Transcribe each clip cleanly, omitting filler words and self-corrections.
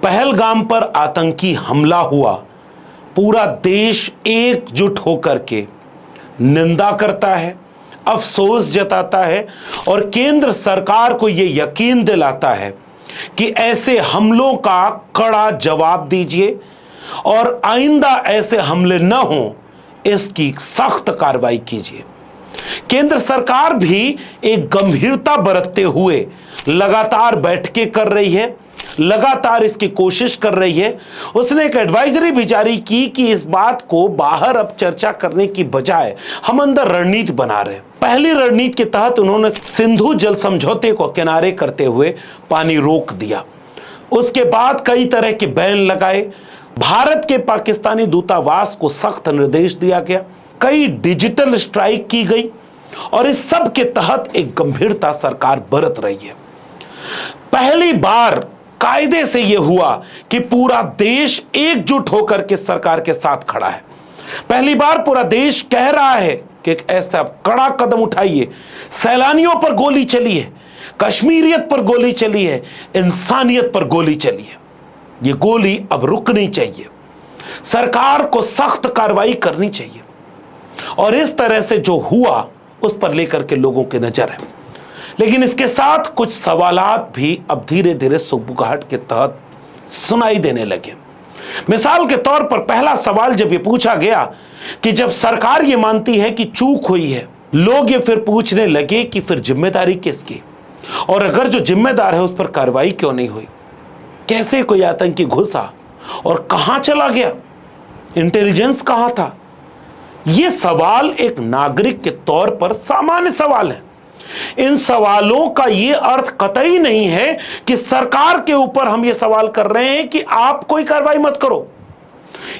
पहलगाम पर आतंकी हमला हुआ, पूरा देश एकजुट होकर के निंदा करता है, अफसोस जताता है और केंद्र सरकार को यह यकीन दिलाता है कि ऐसे हमलों का कड़ा जवाब दीजिए और आइंदा ऐसे हमले न हों, इसकी सख्त कार्रवाई कीजिए। केंद्र सरकार भी एक गंभीरता बरतते हुए लगातार बैठकें कर रही है, लगातार इसकी कोशिश कर रही है। उसने एक एडवाइजरी भी जारी की कि इस बात को बाहर अब चर्चा करने की बजाय हम अंदर रणनीति बना रहे हैं। पहली रणनीति के तहत उन्होंने सिंधु जल समझौते को किनारे करते हुए पानी रोक दिया। उसके बाद कई तरह के बैन लगाए, भारत के पाकिस्तानी दूतावास को सख्त निर्देश दिया गया, कई डिजिटल स्ट्राइक की गई और इस सब के तहत एक गंभीरता सरकार बरत रही है। पहली बार कायदे से यह हुआ कि पूरा देश एकजुट होकर के सरकार के साथ खड़ा है। पहली बार पूरा देश कह रहा है कि एक ऐसा कड़ा कदम उठाइए। सैलानियों पर गोली चली है, कश्मीरियत पर गोली चली है, इंसानियत पर गोली चली है। यह गोली अब रुकनी चाहिए, सरकार को सख्त कार्रवाई करनी चाहिए और इस तरह से जो हुआ उस पर लेकर के लोगों की नजर है। लेकिन इसके साथ कुछ सवालात भी अब धीरे धीरे सुगबुगाहट के तहत सुनाई देने लगे। मिसाल के तौर पर पहला सवाल जब ये पूछा गया कि जब सरकार ये मानती है कि चूक हुई है, लोग ये फिर पूछने लगे कि फिर जिम्मेदारी किसकी, और अगर जो जिम्मेदार है उस पर कार्रवाई क्यों नहीं हुई? कैसे कोई आतंकी घुसा और कहां चला गया? इंटेलिजेंस कहां था? ये सवाल एक नागरिक के तौर पर सामान्य सवाल है। इन सवालों का यह अर्थ कतई नहीं है कि सरकार के ऊपर हम यह सवाल कर रहे हैं कि आप कोई कार्रवाई मत करो।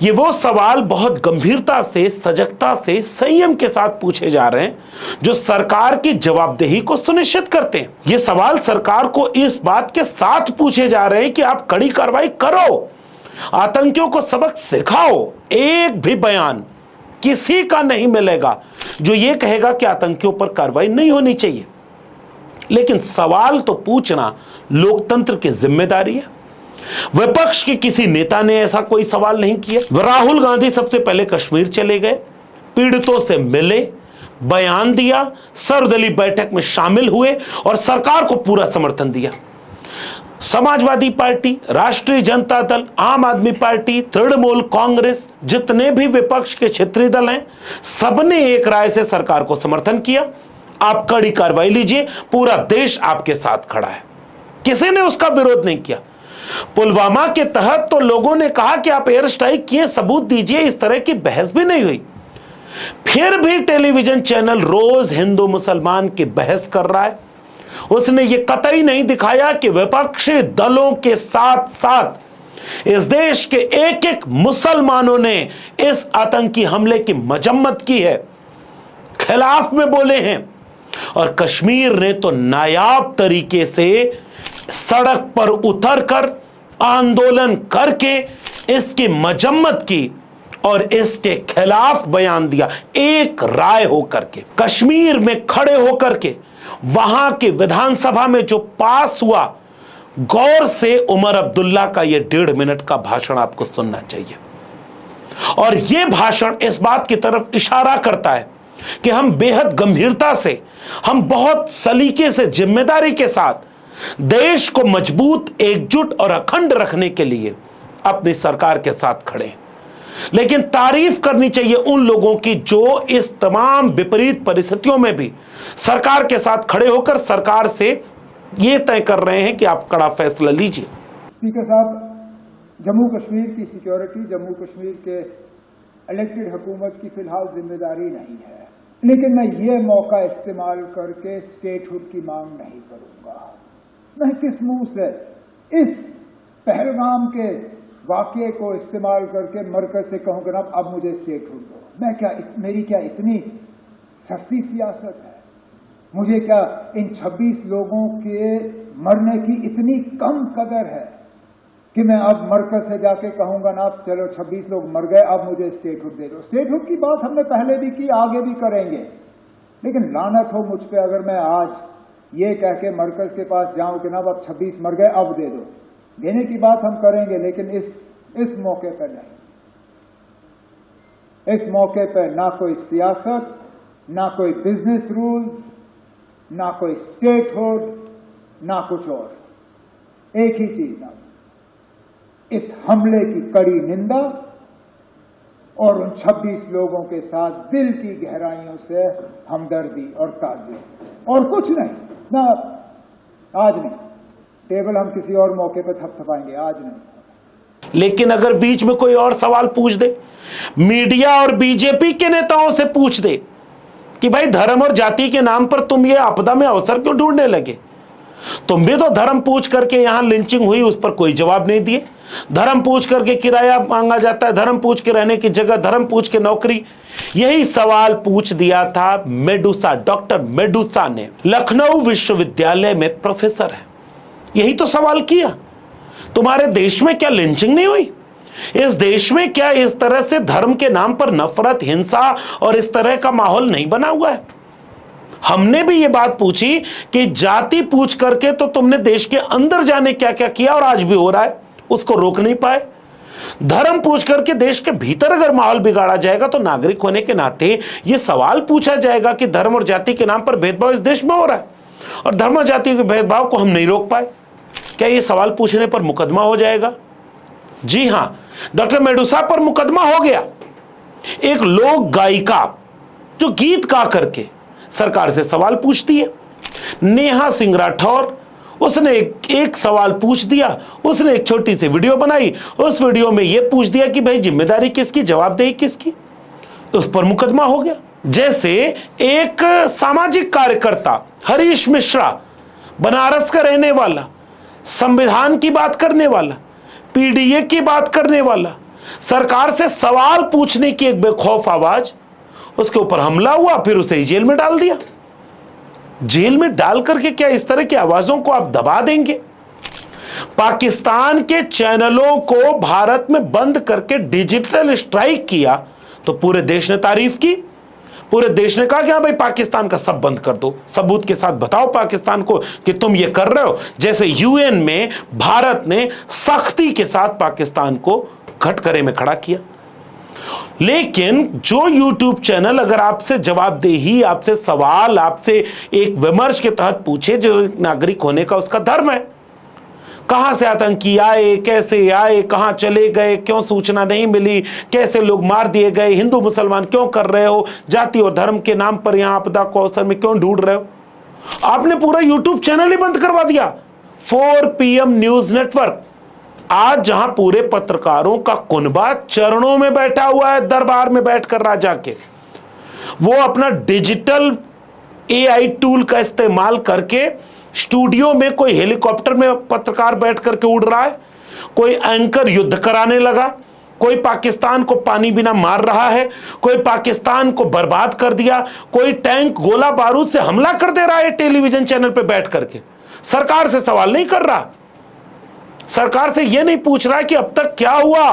ये वो सवाल बहुत गंभीरता से, सजगता से, संयम के साथ पूछे जा रहे हैं जो सरकार की जवाबदेही को सुनिश्चित करते हैं। ये सवाल सरकार को इस बात के साथ पूछे जा रहे हैं कि आप कड़ी कार्रवाई करो, आतंकियों को सबक सिखाओ। एक भी बयान किसी का नहीं मिलेगा जो यह कहेगा कि आतंकियों पर कार्रवाई नहीं होनी चाहिए। लेकिन सवाल तो पूछना लोकतंत्र की जिम्मेदारी है। विपक्ष के किसी नेता ने ऐसा कोई सवाल नहीं किया। राहुल गांधी सबसे पहले कश्मीर चले गए, पीड़ितों से मिले, बयान दिया, सर्वदलीय बैठक में शामिल हुए और सरकार को पूरा समर्थन दिया। समाजवादी पार्टी, राष्ट्रीय जनता दल, आम आदमी पार्टी, तृणमूल कांग्रेस, जितने भी विपक्ष के क्षेत्रीय दल हैं, सबने एक राय से सरकार को समर्थन किया। आप कड़ी कार्रवाई लीजिए, पूरा देश आपके साथ खड़ा है। किसी ने उसका विरोध नहीं किया। पुलवामा के तहत तो लोगों ने कहा कि आप एयर स्ट्राइक किए, सबूत दीजिए, इस तरह की बहस भी नहीं हुई। फिर भी टेलीविजन चैनल रोज हिंदू मुसलमान की बहस कर रहा है। उसने ये कतई नहीं दिखाया कि विपक्षी दलों के साथ साथ इस देश के एक एक मुसलमानों ने इस आतंकी हमले की मजम्मत की है, खिलाफ में बोले हैं। और कश्मीर ने तो नायाब तरीके से सड़क पर उतरकर आंदोलन करके इसकी मजम्मत की और इसके खिलाफ बयान दिया, एक राय होकर के, कश्मीर में खड़े होकर के। वहां के विधानसभा में जो पास हुआ, गौर से उमर अब्दुल्ला का यह 1.5 मिनट का भाषण आपको सुनना चाहिए। और यह भाषण इस बात की तरफ इशारा करता है कि हम बेहद गंभीरता से, हम बहुत सलीके से, जिम्मेदारी के साथ देश को मजबूत, एकजुट और अखंड रखने के लिए अपनी सरकार के साथ खड़े हैं। लेकिन तारीफ करनी चाहिए उन लोगों की जो इस तमाम विपरीत परिस्थितियों में भी सरकार के साथ खड़े होकर सरकार से यह तय कर रहे हैं कि आप कड़ा फैसला लीजिए। स्पीकर साहब, जम्मू कश्मीर की सिक्योरिटी जम्मू कश्मीर के इलेक्टेड हुकूमत की फिलहाल जिम्मेदारी नहीं है, लेकिन मैं ये मौका इस्तेमाल करके स्टेटहुड की मांग नहीं करूंगा। मैं किस मुंह से इस पहलगाम के वाकये को इस्तेमाल करके मरकज से कहूंगा ना अब मुझे स्टेटहुड दो? मेरी क्या इतनी सस्ती सियासत है? मुझे क्या इन 26 लोगों के मरने की इतनी कम कदर है कि मैं अब मरकज से जाके कहूंगा ना चलो 26 लोग मर गए, अब मुझे स्टेटहुड दे दो? स्टेटहुड की बात हमने पहले भी की, आगे भी करेंगे, लेकिन लानत हो मुझ पे अगर मैं आज ये कह के मरकज के पास जाऊं कि ना अब 26 मर गए, अब दे दो। देने की बात हम करेंगे, लेकिन इस मौके पर नहीं। इस मौके पर ना कोई सियासत, ना कोई बिजनेस रूल्स, ना कोई स्टेटहुड, ना कुछ और। एक ही चीज ना, इस हमले की कड़ी निंदा और उन 26 लोगों के साथ दिल की गहराइयों से हमदर्दी और ताज़ियत, और कुछ नहीं। ना आज नहीं, टेबल हम किसी और मौके पर थपथपाएंगे, आज नहीं। लेकिन अगर बीच में कोई और सवाल पूछ दे, मीडिया और बीजेपी के नेताओं से पूछ दे कि भाई धर्म और जाति के नाम पर तुम ये आपदा में अवसर क्यों ढूंढने लगे, तुम भी तो धर्म पूछ करके यहां लिंचिंग हुई, उस पर कोई जवाब नहीं दिए। धर्म पूछ करके किराया मांगा जाता है, धर्म पूछ के रहने की जगह, धर्म पूछ के नौकरी। यही सवाल पूछ दिया था मेडुसा, डॉक्टर मेडुसा ने। लखनऊ विश्वविद्यालय में प्रोफेसर है, यही तो सवाल किया, तुम्हारे देश में क्या लिंचिंग नहीं हुई? इस देश में क्या इस तरह से धर्म के नाम पर नफरत, हिंसा और इस तरह का माहौल नहीं बना हुआ है? हमने भी ये बात पूछी कि जाति पूछ करके तो तुमने देश के अंदर जाने क्या क्या किया और आज भी हो रहा है, उसको रोक नहीं पाए। धर्म पूछ करके देश के भीतर अगर माहौल बिगाड़ा जाएगा तो नागरिक होने के नाते यह सवाल पूछा जाएगा कि धर्म और जाति के नाम पर भेदभाव इस देश में हो रहा है और धर्म और जाति के भेदभाव को हम नहीं रोक पाए। क्या यह सवाल पूछने पर मुकदमा हो जाएगा? जी हां, डॉक्टर मेडुसा पर मुकदमा हो गया। एक लोक गायिका जो गीत गा करके सरकार से सवाल पूछती है, नेहा सिंह राठौर, उसने एक सवाल पूछ दिया, उसने एक छोटी सी वीडियो बनाई, उस वीडियो में यह पूछ दिया कि भाई जिम्मेदारी किसकी, जवाबदेही किसकी, उस पर मुकदमा हो गया। जैसे एक सामाजिक कार्यकर्ता हरीश मिश्रा, बनारस का रहने वाला, संविधान की बात करने वाला, पीडीए की बात करने वाला, सरकार से सवाल पूछने की एक बेखौफ आवाज, उसके ऊपर हमला हुआ, फिर उसे जेल में डाल दिया। जेल में डाल करके क्या इस तरह की आवाजों को आप दबा देंगे? पाकिस्तान के चैनलों को भारत में बंद करके डिजिटल स्ट्राइक किया तो पूरे देश ने तारीफ की, पूरे देश ने कहा कि हाँ भाई पाकिस्तान का सब बंद कर दो, सबूत के साथ बताओ पाकिस्तान को कि तुम ये कर रहे हो। जैसे यूएन में भारत ने सख्ती के साथ पाकिस्तान को कटघरे में खड़ा किया। लेकिन जो यूट्यूब चैनल अगर आपसे जवाबदेही, आपसे सवाल, आपसे एक विमर्श के तहत पूछे, जो नागरिक होने का उसका धर्म है, कहां से आतंकी आए, कैसे आए, कहां चले गए, क्यों सूचना नहीं मिली, कैसे लोग मार दिए गए, हिंदू मुसलमान क्यों कर रहे हो, जाति और धर्म के नाम पर यहां आपदा को अवसर में क्यों ढूंढ रहे हो, आपने पूरा यूट्यूब चैनल ही बंद करवा दिया। 4 PM न्यूज नेटवर्क आज जहां पूरे पत्रकारों का कुनबा चरणों में बैठा हुआ है, दरबार में बैठकर राजा के, वो अपना डिजिटल AI टूल का इस्तेमाल करके स्टूडियो में कोई हेलीकॉप्टर में पत्रकार बैठ करके उड़ रहा है, कोई एंकर युद्ध कराने लगा, कोई पाकिस्तान को पानी बिना मार रहा है, कोई पाकिस्तान को बर्बाद कर दिया, कोई टैंक गोला बारूद से हमला कर दे रहा है टेलीविजन चैनल पे बैठ करके। सरकार से सवाल नहीं कर रहा, सरकार से यह नहीं पूछ रहा है कि अब तक क्या हुआ,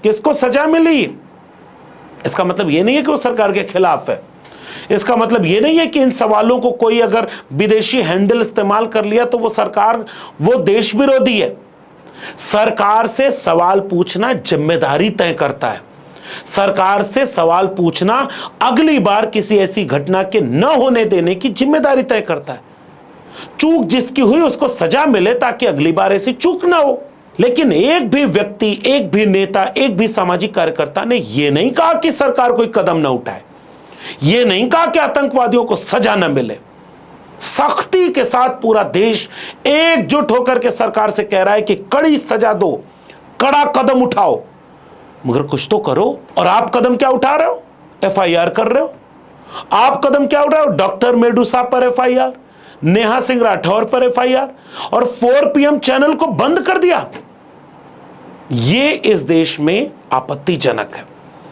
किसको सजा मिली। इसका मतलब यह नहीं है कि वो सरकार के खिलाफ है, इसका मतलब यह नहीं है कि इन सवालों को कोई अगर विदेशी हैंडल इस्तेमाल कर लिया तो वो सरकार, वो देश विरोधी है। सरकार से सवाल पूछना जिम्मेदारी तय करता है, सरकार से सवाल पूछना अगली बार किसी ऐसी घटना के न होने देने की जिम्मेदारी तय करता है। चूक जिसकी हुई उसको सजा मिले ताकि अगली बार ऐसी चूक ना हो। लेकिन एक भी व्यक्ति, एक भी नेता, एक भी सामाजिक कार्यकर्ता ने यह नहीं कहा कि सरकार कोई कदम न उठाए, यह नहीं कहा कि आतंकवादियों को सजा न मिले। सख्ती के साथ पूरा देश एकजुट होकर के सरकार से कह रहा है कि कड़ी सजा दो, कड़ा कदम उठाओ, मगर कुछ तो करो। और आप कदम क्या उठा रहे हो? FIR कर रहे हो। आप कदम क्या उठा रहे हो? डॉक्टर मेडुसा पर FIR, नेहा सिंह राठौर पर FIR और 4 PM चैनल को बंद कर दिया। यह इस देश में आपत्तिजनक है।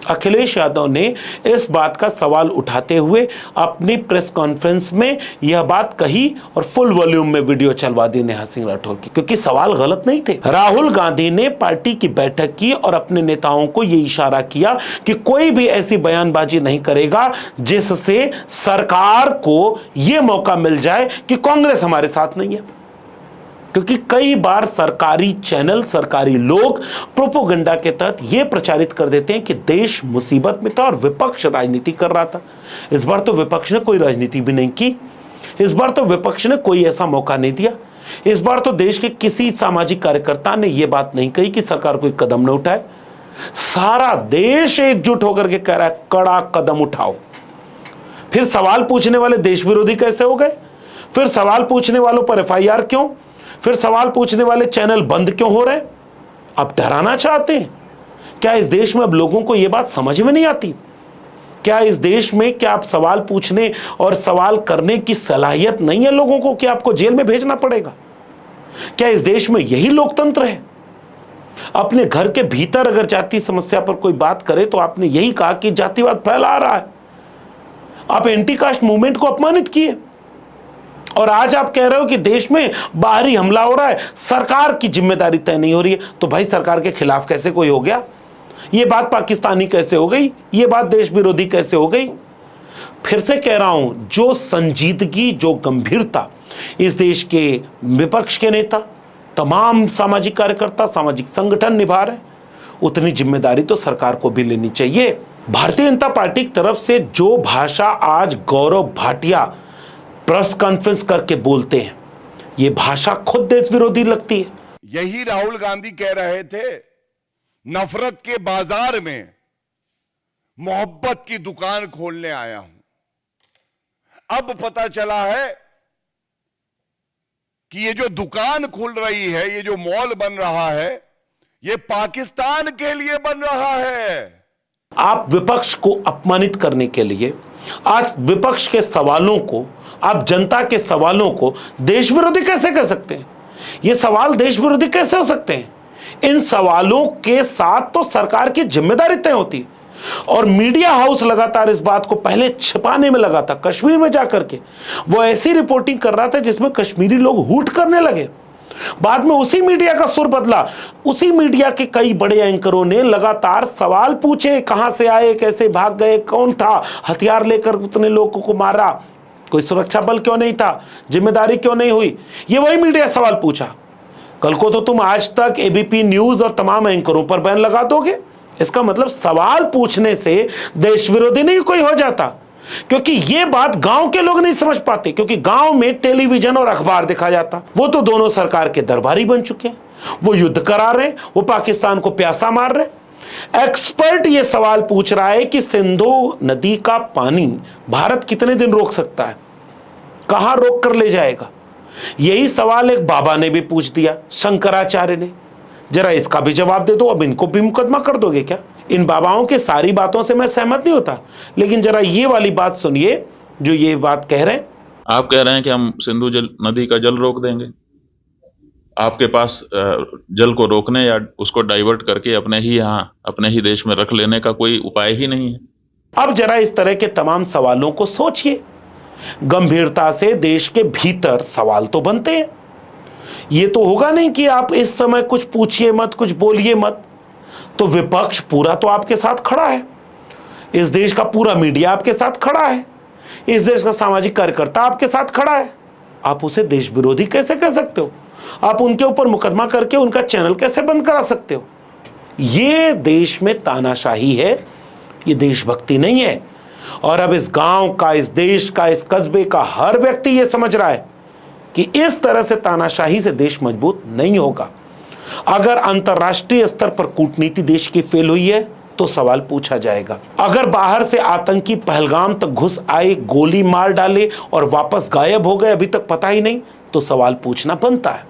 अखिलेश यादव ने इस बात का सवाल उठाते हुए अपनी प्रेस कॉन्फ्रेंस में यह बात कही और फुल वॉल्यूम में वीडियो चलवा दी नेहा सिंह राठौर की, क्योंकि सवाल गलत नहीं थे। राहुल गांधी ने पार्टी की बैठक की और अपने नेताओं को यह इशारा किया कि कोई भी ऐसी बयानबाजी नहीं करेगा जिससे सरकार को यह मौका मिल जाए कि कांग्रेस हमारे साथ नहीं है। क्योंकि कई बार सरकारी चैनल, सरकारी लोग प्रोपोगंडा के तहत यह प्रचारित कर देते हैं कि देश मुसीबत में था और विपक्ष राजनीति कर रहा था। इस बार तो विपक्ष ने कोई राजनीति भी नहीं की। इस बार तो विपक्ष ने कोई ऐसा मौका नहीं दिया। इस बार तो देश के किसी सामाजिक कार्यकर्ता ने यह बात नहीं कही कि सरकार कोई कदम न उठाए। सारा देश एकजुट होकर के कह रहा है कड़ा कदम उठाओ। फिर सवाल पूछने वाले देश विरोधी कैसे हो गए? फिर सवाल पूछने वालों पर एफआईआर क्यों? फिर सवाल पूछने वाले चैनल बंद क्यों हो रहे? अब डराना चाहते हैं क्या? इस देश में अब लोगों को यह बात समझ में नहीं आती क्या? इस देश में क्या आप सवाल पूछने और सवाल करने की सलाहियत नहीं है लोगों को कि आपको जेल में भेजना पड़ेगा? क्या इस देश में यही लोकतंत्र है? अपने घर के भीतर अगर जाति समस्या पर कोई बात करे तो आपने यही कहा कि जातिवाद फैला रहा है। आप एंटी कास्ट मूवमेंट को अपमानित किए और आज आप कह रहे हो कि देश में बाहरी हमला हो रहा है, सरकार की जिम्मेदारी तय नहीं हो रही है। तो भाई सरकार के खिलाफ कैसे कोई हो गया? ये बात पाकिस्तानी कैसे हो गई? ये बात देश विरोधी कैसे हो गई? फिर से कह रहा हूं, जो संजीदगी, जो गंभीरता इस देश के विपक्ष के नेता, तमाम सामाजिक कार्यकर्ता, सामाजिक संगठन निभा रहे, उतनी जिम्मेदारी तो सरकार को भी लेनी चाहिए। भारतीय जनता पार्टी की तरफ से जो भाषा आज गौरव भाटिया प्रेस कॉन्फ्रेंस करके बोलते हैं, ये भाषा खुद देश विरोधी लगती है। यही राहुल गांधी कह रहे थे, नफरत के बाजार में मोहब्बत की दुकान खोलने आया हूं। अब पता चला है कि ये जो दुकान खुल रही है, ये जो मॉल बन रहा है, ये पाकिस्तान के लिए बन रहा है। आप विपक्ष को अपमानित करने के लिए आज विपक्ष के सवालों को, आप जनता के सवालों को देश विरोधी कैसे कह सकते हैं? ये सवाल देश विरोधी कैसे हो सकते हैं? इन सवालों के साथ तो सरकार की जिम्मेदारी तय होती है और मीडिया हाउस लगातार इस बात को पहले छिपाने में लगा था। कश्मीर में जाकर के वो ऐसी रिपोर्टिंग कर रहा था जिसमें कश्मीरी लोग हूट करने लगे। बाद में उसी मीडिया का सुर बदला। उसी मीडिया के कई बड़े एंकरों ने लगातार सवाल पूछे, कहां से आए, कैसे भाग गए, कौन था, हथियार लेकर उतने लोगों को मारा, कोई सुरक्षा बल क्यों नहीं था, जिम्मेदारी क्यों नहीं हुई? ये वही मीडिया सवाल पूछा। कल को तो तुम आज तक, एबीपी न्यूज और तमाम एंकरों पर बैन लगा दोगे। इसका मतलब सवाल पूछने से देश विरोधी नहीं कोई हो जाता, क्योंकि ये बात गांव के लोग नहीं समझ पाते, क्योंकि गांव में टेलीविजन और अखबार दिखा जाता। वो तो दोनों सरकार के दरबारी बन चुके हैं, वो युद्ध करा रहे, वो पाकिस्तान को प्यासा मार रहे। एक्सपर्ट ये सवाल पूछ रहा है कि सिंधु नदी का पानी भारत कितने दिन रोक सकता है, कहां रोक कर ले जाएगा? यही सवाल एक बाबा ने भी पूछ दिया, शंकराचार्य ने। जरा इसका भी जवाब दे दो। अब इनको भी मुकदमा कर दोगे क्या? इन बाबाओं के सारी बातों से मैं सहमत नहीं होता, लेकिन जरा ये वाली बात सुनिए जो ये बात कह रहे हैं। आप कह रहे हैं कि हम सिंधु नदी का जल रोक देंगे। आपके पास जल को रोकने या उसको डाइवर्ट करके अपने ही देश में रख लेने का कोई उपाय ही नहीं है। अब जरा इस तरह के तमाम सवालों को सोचिए, गंभीरता से देश के भीतर सवाल तो बनते हैं। ये तो होगा नहीं कि आप इस समय कुछ पूछिए मत, कुछ बोलिए मत। तो विपक्ष पूरा तो आपके साथ खड़ा है, इस देश का पूरा मीडिया आपके साथ खड़ा है, इस देश का सामाजिक कार्यकर्ता आपके साथ खड़ा है। आप उसे देश विरोधी कैसे कह सकते हो? आप उनके ऊपर मुकदमा करके उनका चैनल कैसे बंद करा सकते हो? ये देश में तानाशाही है, ये देशभक्ति नहीं है। और अब इस गांव का, इस देश का, इस कस्बे का हर व्यक्ति ये समझ रहा है कि इस तरह से तानाशाही से देश मजबूत नहीं होगा। अगर अंतर्राष्ट्रीय स्तर पर कूटनीति देश की फेल हुई है तो सवाल पूछा जाएगा। अगर बाहर से आतंकी पहलगाम तक घुस आए, गोली मार डाले और वापस गायब हो गए, अभी तक पता ही नहीं, तो सवाल पूछना बनता है।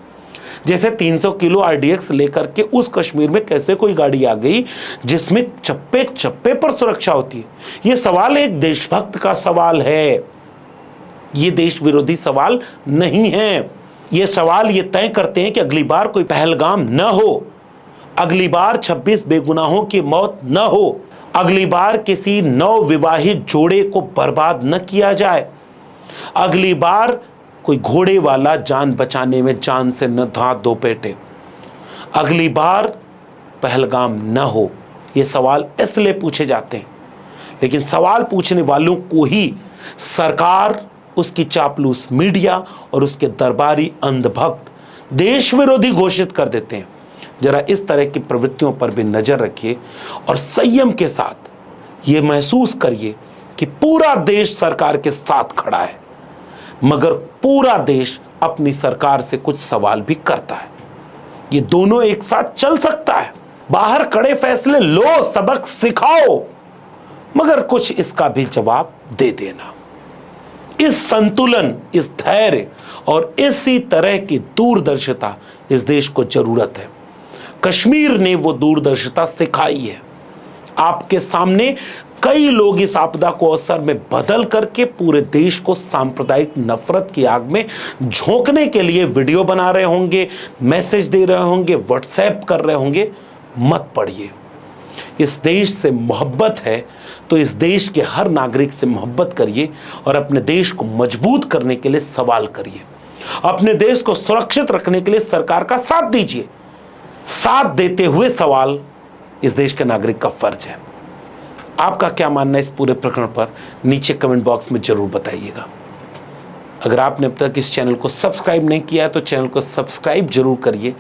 जैसे 300 किलो आरडीएक्स लेकर के उस कश्मीर में कैसे कोई गाड़ी आ गई जिसमें चप्पे चप्पे पर सुरक्षा होती है? यह सवाल एक देशभक्त का सवाल है, ये देश विरोधी सवाल नहीं है। ये सवाल ये तय करते हैं कि अगली बार कोई पहलगाम न हो, अगली बार 26 बेगुनाहों की मौत न हो, अगली बार किसी नवविवाहित जोड़े को बर्बाद न किया जाए, अगली बार कोई घोड़े वाला जान बचाने में जान से न हाथ धो बैठे, अगली बार पहलगाम न हो। ये सवाल इसलिए पूछे जाते हैं, लेकिन सवाल पूछने वालों को ही सरकार, उसकी चापलूस मीडिया और उसके दरबारी अंधभक्त देश विरोधी घोषित कर देते हैं। जरा इस तरह की प्रवृत्तियों पर भी नजर रखिए और संयम के साथ ये महसूस करिए कि पूरा देश सरकार के साथ खड़ा है, मगर पूरा देश अपनी सरकार से कुछ सवाल भी करता है। ये दोनों एक साथ चल सकता है। बाहर कड़े फैसले लो, सबक सिखाओ, मगर कुछ इसका भी जवाब दे देना। इस संतुलन, इस धैर्य और इसी तरह की दूरदर्शिता इस देश को जरूरत है। कश्मीर ने वो दूरदर्शिता सिखाई है। आपके सामने कई लोग इस आपदा को अवसर में बदल करके पूरे देश को सांप्रदायिक नफरत की आग में झोंकने के लिए वीडियो बना रहे होंगे, मैसेज दे रहे होंगे, व्हाट्सएप कर रहे होंगे। मत पढ़िए। इस देश से मोहब्बत है तो इस देश के हर नागरिक से मोहब्बत करिए और अपने देश को मजबूत करने के लिए सवाल करिए। अपने देश को सुरक्षित रखने के लिए सरकार का साथ दीजिए। साथ देते हुए सवाल इस देश के नागरिक का फर्ज है। आपका क्या मानना है इस पूरे प्रकरण पर, नीचे कमेंट बॉक्स में जरूर बताइएगा। अगर आपने अब तक इस चैनल को सब्सक्राइब नहीं किया है तो चैनल को सब्सक्राइब जरूर करिए,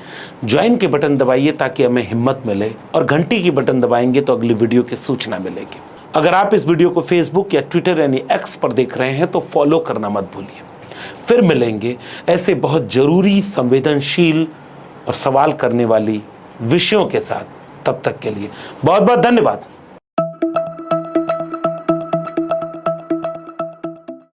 ज्वाइन के बटन दबाइए ताकि हमें हिम्मत मिले, और घंटी की बटन दबाएंगे तो अगली वीडियो की सूचना मिलेगी। अगर आप इस वीडियो को फेसबुक या ट्विटर यानी एक्स पर देख रहे हैं तो फॉलो करना मत भूलिए। फिर मिलेंगे ऐसे बहुत जरूरी, संवेदनशील और सवाल करने वाली विषयों के साथ। तब तक के लिए बहुत बहुत धन्यवाद।